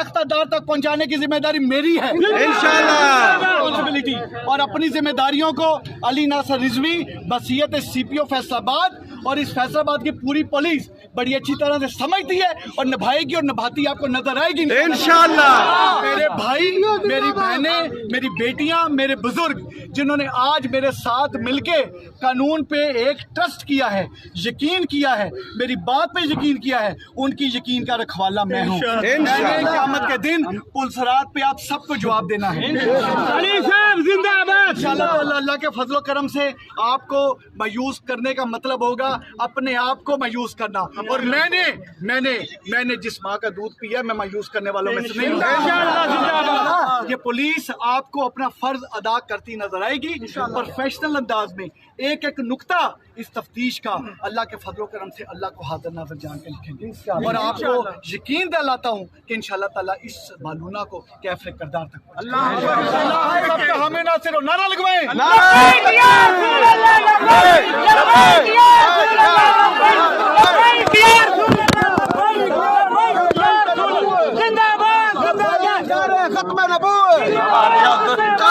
तख्ता दार तक पहुंचाने की जिम्मेदारी मेरी है इंशाअल्लाह। और अपनी जिम्मेदारियों को अली नासर रिजवी, बसीयत सीपीओ फैसलाबाद और इस फैसलाबाद की पूरी पुलिस बड़ी अच्छी तरह से समझती है और निभाएगी और निभाती आपको नजर आएगी इंशाअल्लाह। मेरे भाई, मेरी बहनें, मेरी बेटियां, मेरे बुजुर्ग जिन्होंने आज मेरे साथ मिलके कानून पे एक ट्रस्ट किया है, यकीन किया है, मेरी बात पे यकीन किया है, उनकी यकीन का रखवाला मैं हूँ। क़यामत के दिन पुलसरात पे आप सबको जवाब देना है इंशाअल्लाह। अल्लाह के फजलो करम से आपको मायूस करने का मतलब होगा अपने आप को मायूस करना, और मैंने जिस माँ का दूध पिया मैं मायूस करने वालों में से नहीं हूँ। ये पुलिस आपको अपना फर्ज अदा करती नजर आएगी प्रोफेशनल अंदाज में। एक एक नुक्ता इस तफ्तीश का अल्लाह के फजलो करम से अल्लाह को हाजिर नाज़िर जान के लिखेंगे, और आपको यकीन दिलाता हूँ कि इंशाअल्लाह ताला इस मालूना को कैफरे करदार तक हमें ना सिर्फ नारा लगवाएं खत्म नबूवत